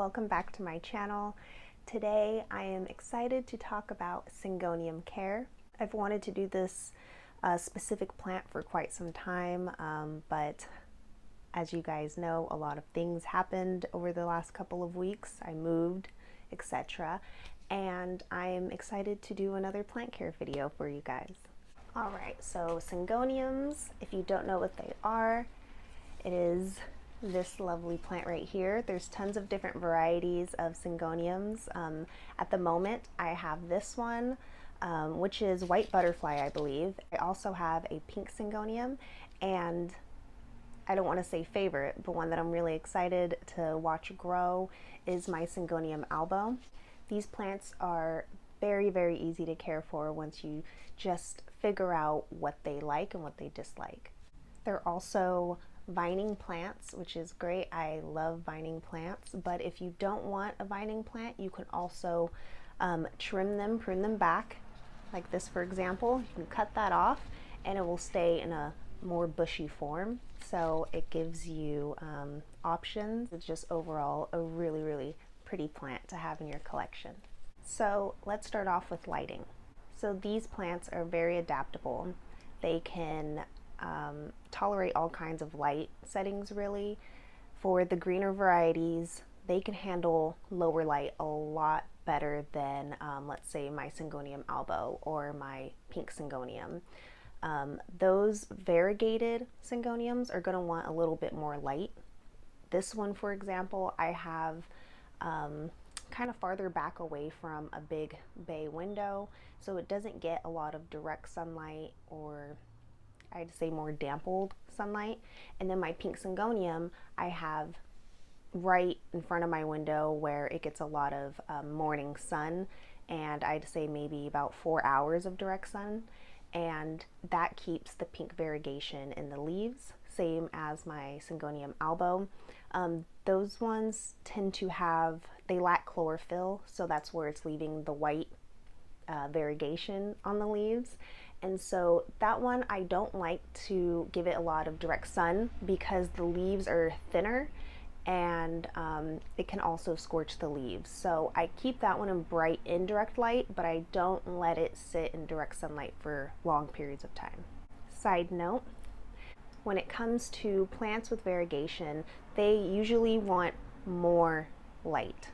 welcome back to my channel. Today I am excited to talk about Syngonium care. I've wanted to do this specific plant for quite some time, but as you guys know, a lot of things happened over the last couple of weeks. I moved, etc. And I'm excited to do another plant care video for you guys. Alright, so Syngoniums, if you don't know what they are, it is this lovely plant right here. There's tons of different varieties of Syngoniums. At the moment, I have this one, which is white butterfly, I believe. I also have a pink Syngonium, and I don't want to say favorite, but one that I'm really excited to watch grow is my Syngonium albo. These plants are very, very easy to care for once you just figure out what they like and what they dislike. They're also vining plants, which is great. I love vining plants, but if you don't want a vining plant, you can also trim them, prune them back, like this for example. You can cut that off and it will stay in a more bushy form, so it gives you options. It's just overall a really, really pretty plant to have in your collection. So let's start off with lighting. So these plants are very adaptable. They can tolerate all kinds of light settings really. For the greener varieties, they can handle lower light a lot better than let's say my Syngonium albo or my pink Syngonium. Those variegated Syngoniums are going to want a little bit more light. This one, for example, I have kind of farther back away from a big bay window, so it doesn't get a lot of direct sunlight, or I'd say more dampened sunlight. And then my pink Syngonium I have right in front of my window where it gets a lot of morning sun, and I'd say maybe about 4 hours of direct sun, and that keeps the pink variegation in the leaves, same as my Syngonium albo. Those ones tend to have, they lack chlorophyll, so that's where it's leaving the white variegation on the leaves. And so that one I don't like to give it a lot of direct sun because the leaves are thinner, and it can also scorch the leaves. So I keep that one in bright indirect light, but I don't let it sit in direct sunlight for long periods of time. Side note, when it comes to plants with variegation, they usually want more light.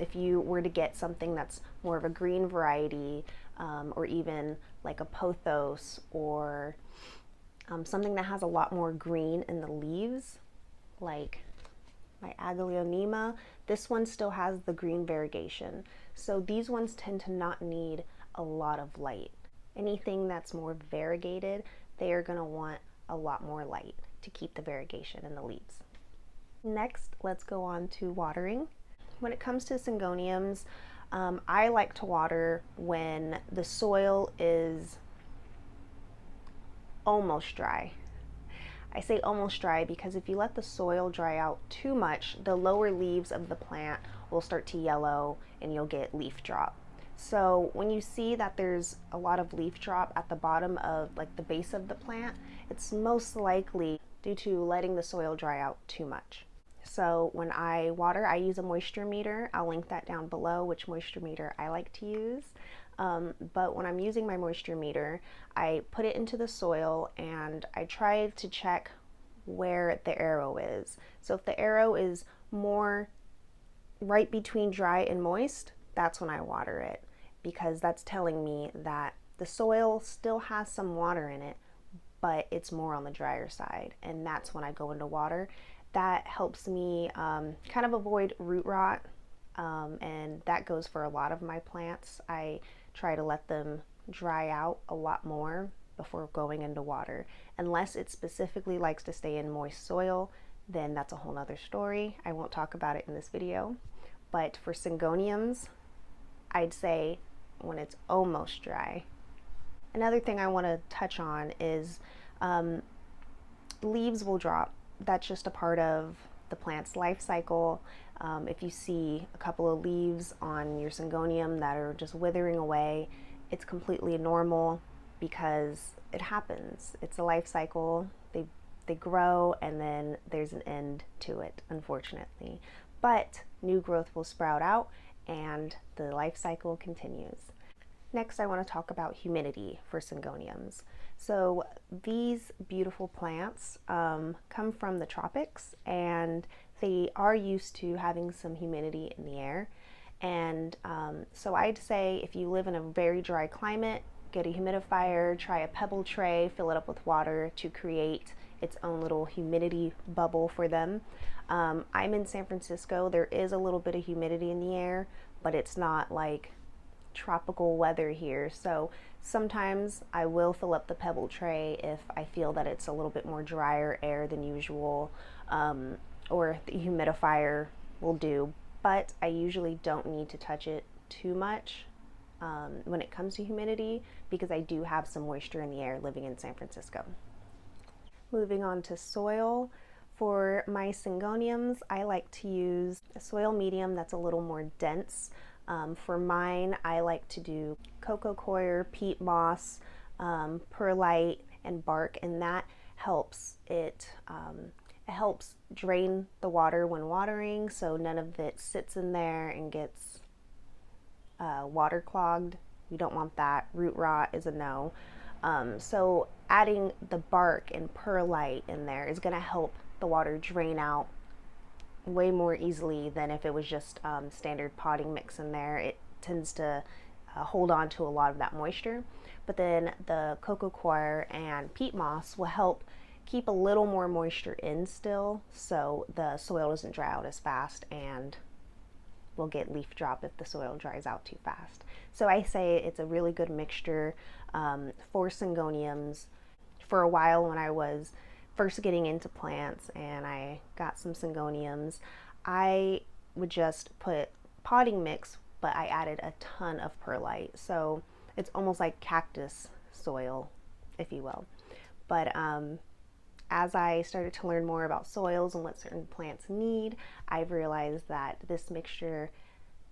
If you were to get something that's more of a green variety, or even like a pothos, or something that has a lot more green in the leaves, like my Aglaonema, this one still has the green variegation. So these ones tend to not need a lot of light. Anything that's more variegated, they are going to want a lot more light to keep the variegation in the leaves. Next, let's go on to watering. When it comes to Syngoniums, I like to water when the soil is almost dry. I say almost dry because if you let the soil dry out too much, the lower leaves of the plant will start to yellow and you'll get leaf drop. So when you see that there's a lot of leaf drop at the bottom of like the base of the plant, it's most likely due to letting the soil dry out too much. So when I water, I use a moisture meter. I'll link that down below, which moisture meter I like to use. But when I'm using my moisture meter, I put it into the soil and I try to check where the arrow is. So if the arrow is more right between dry and moist, that's when I water it, because that's telling me that the soil still has some water in it, but it's more on the drier side, and that's when I go into water. That helps me kind of avoid root rot, and that goes for a lot of my plants. I try to let them dry out a lot more before going into water. Unless it specifically likes to stay in moist soil, then that's a whole nother story. I won't talk about it in this video. But for Syngoniums, I'd say when it's almost dry. Another thing I want to touch on is leaves will drop. That's just a part of the plant's life cycle. If you see a couple of leaves on your Syngonium that are just withering away, it's completely normal because it happens. It's a life cycle. They grow and then there's an end to it, unfortunately. But new growth will sprout out, and the life cycle continues. Next, I want to talk about humidity for Syngoniums. So these beautiful plants come from the tropics, and they are used to having some humidity in the air. And so I'd say if you live in a very dry climate, get a humidifier, try a pebble tray, fill it up with water to create its own little humidity bubble for them. I'm in San Francisco. There is a little bit of humidity in the air, but it's not like tropical weather here. So sometimes I will fill up the pebble tray if I feel that it's a little bit more drier air than usual, or the humidifier will do, but I usually don't need to touch it too much when it comes to humidity, because I do have some moisture in the air living in San Francisco. Moving on to soil. For my Syngoniums, I like to use a soil medium that's a little more dense. For mine, I like to do coco coir, peat moss, perlite, and bark, and that helps it helps drain the water when watering, so none of it sits in there and gets waterclogged. You don't want that. Root rot is a no. So adding the bark and perlite in there is going to help the water drain out way more easily than if it was just standard potting mix in there. It tends to hold on to a lot of that moisture. But then the coco coir and peat moss will help keep a little more moisture in still, so the soil doesn't dry out as fast and will get leaf drop if the soil dries out too fast. So I say it's a really good mixture for Syngoniums. For a while, when I was first getting into plants and I got some Syngoniums, I would just put potting mix, but I added a ton of perlite. So it's almost like cactus soil, if you will. But as I started to learn more about soils and what certain plants need, I've realized that this mixture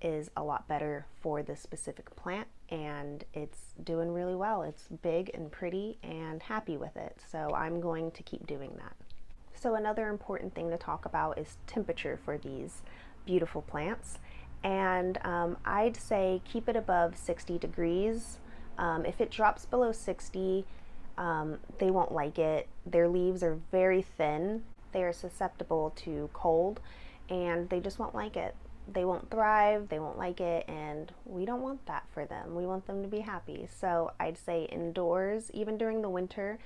is a lot better for this specific plant, and it's doing really well. It's big and pretty and happy with it, so I'm going to keep doing that. So another important thing to talk about is temperature for these beautiful plants, and I'd say keep it above 60 degrees. If it drops below 60, they won't like it. Their leaves are very thin. They are susceptible to cold, and they just won't like it. They won't thrive, they won't like it, and we don't want that for them. We want them to be happy. So I'd say indoors, even during the winter,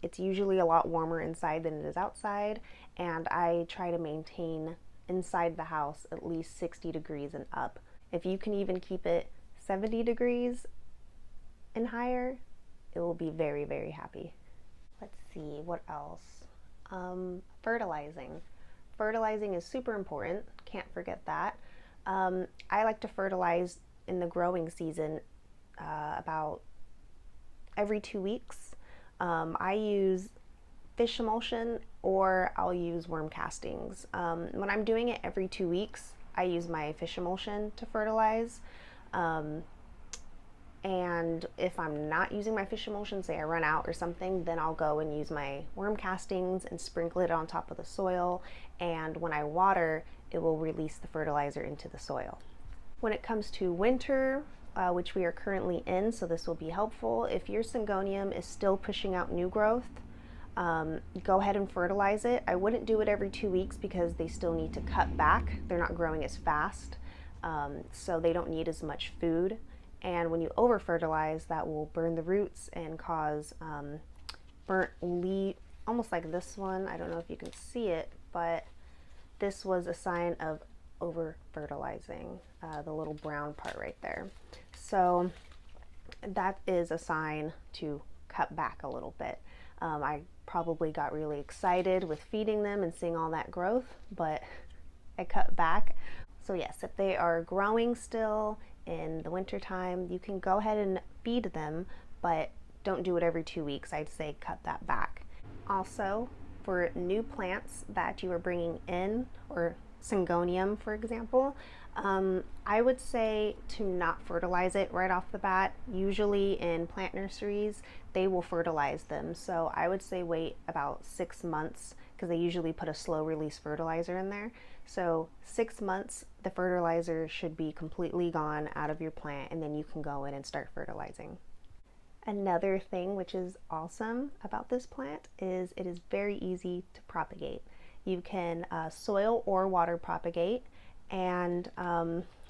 it's usually a lot warmer inside than it is outside, and I try to maintain inside the house at least 60 degrees and up. If you can even keep it 70 degrees and higher, it will be very, very happy. Let's see, what else? Fertilizing. Fertilizing is super important, can't forget that. I like to fertilize in the growing season about every 2 weeks. I use fish emulsion, or I'll use worm castings. When I'm doing it every 2 weeks, I use my fish emulsion to fertilize. And if I'm not using my fish emulsion, say I run out or something, then I'll go and use my worm castings and sprinkle it on top of the soil. And when I water, it will release the fertilizer into the soil. When it comes to winter, which we are currently in, so this will be helpful, if your Syngonium is still pushing out new growth, go ahead and fertilize it. I wouldn't do it every 2 weeks because they still need to cut back. They're not growing as fast, so they don't need as much food. And when you over fertilize, that will burn the roots and cause burnt leaf, almost like this one. I don't know if you can see it, but this was a sign of over fertilizing, the little brown part right there. So that is a sign to cut back a little bit. I probably got really excited with feeding them and seeing all that growth, but I cut back. So yes, if they are growing still in the winter time, you can go ahead and feed them, but don't do it every 2 weeks. I'd say cut that back. Also, for new plants that you are bringing in, or Syngonium for example, I would say to not fertilize it right off the bat. Usually in plant nurseries, they will fertilize them. So I would say wait about 6 months because they usually put a slow release fertilizer in there. So 6 months, the fertilizer should be completely gone out of your plant, and then you can go in and start fertilizing. Another thing which is awesome about this plant is it is very easy to propagate. You can soil or water propagate, and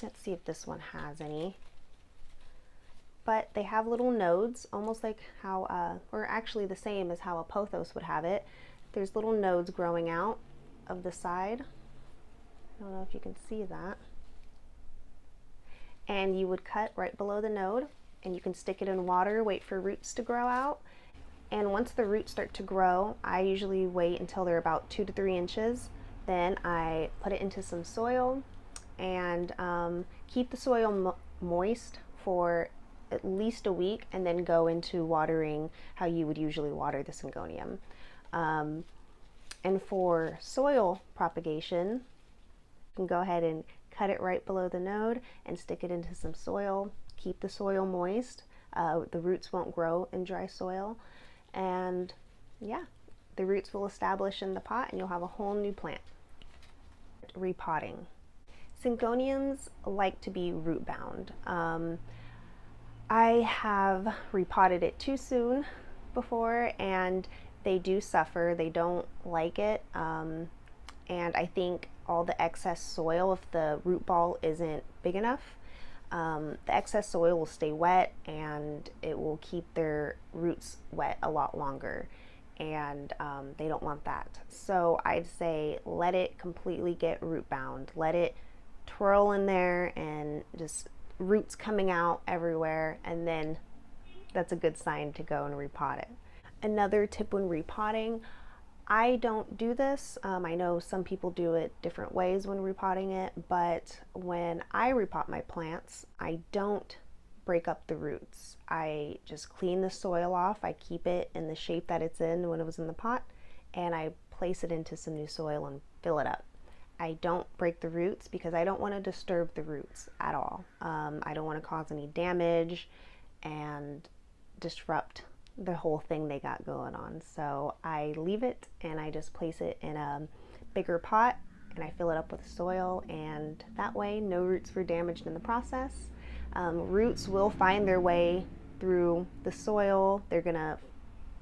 let's see if this one has any. But they have little nodes, almost like how, or actually the same as how a pothos would have it. There's little nodes growing out of the side. I don't know if you can see that. And you would cut right below the node, and you can stick it in water, wait for roots to grow out. And once the roots start to grow, I usually wait until they're about 2 to 3 inches. Then I put it into some soil and keep the soil moist for at least a week, and then go into watering how you would usually water the Syngonium. And for soil propagation, you can go ahead and cut it right below the node and stick it into some soil. Keep the soil moist. The roots won't grow in dry soil. And yeah, the roots will establish in the pot and you'll have a whole new plant. Repotting. Syngoniums like to be root bound. I have repotted it too soon before, and they do suffer. They don't like it, and I think all the excess soil, if the root ball isn't big enough, the excess soil will stay wet and it will keep their roots wet a lot longer, and they don't want that. So I'd say let it completely get root bound. Let it twirl in there and just roots coming out everywhere, and then that's a good sign to go and repot it. Another tip when repotting, I don't do this. I know some people do it different ways when repotting it, but when I repot my plants, I don't break up the roots. I just clean the soil off. I keep it in the shape that it's in when it was in the pot, and I place it into some new soil and fill it up. I don't break the roots because I don't want to disturb the roots at all. I don't want to cause any damage and disrupt the whole thing they got going on. So I leave it and I just place it in a bigger pot and I fill it up with soil, and that way no roots were damaged in the process. Roots will find their way through the soil. They're gonna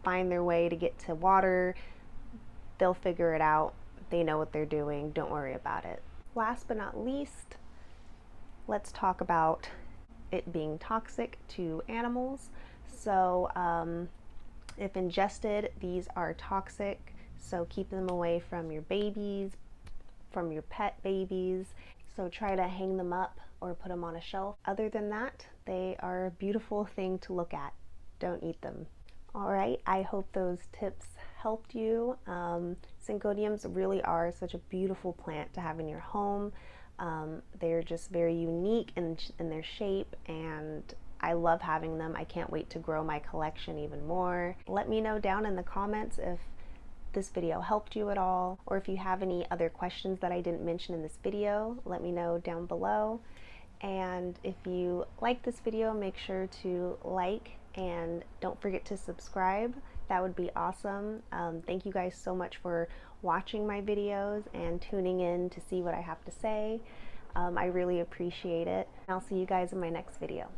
find their way to get to water. They'll figure it out. They know what they're doing. Don't worry about it. Last but not least, let's talk about it being toxic to animals. So if ingested, these are toxic, so keep them away from your babies, from your pet babies. So try to hang them up or put them on a shelf. Other than that, they are a beautiful thing to look at. Don't eat them. All right, I hope those tips helped you. Syngoniums really are such a beautiful plant to have in your home. They're just very unique in their shape, and I love having them. I can't wait to grow my collection even more. Let me know down in the comments if this video helped you at all, or if you have any other questions that I didn't mention in this video, let me know down below. And if you like this video, make sure to like and don't forget to subscribe. That would be awesome. Thank you guys so much for watching my videos and tuning in to see what I have to say. I really appreciate it. I'll see you guys in my next video.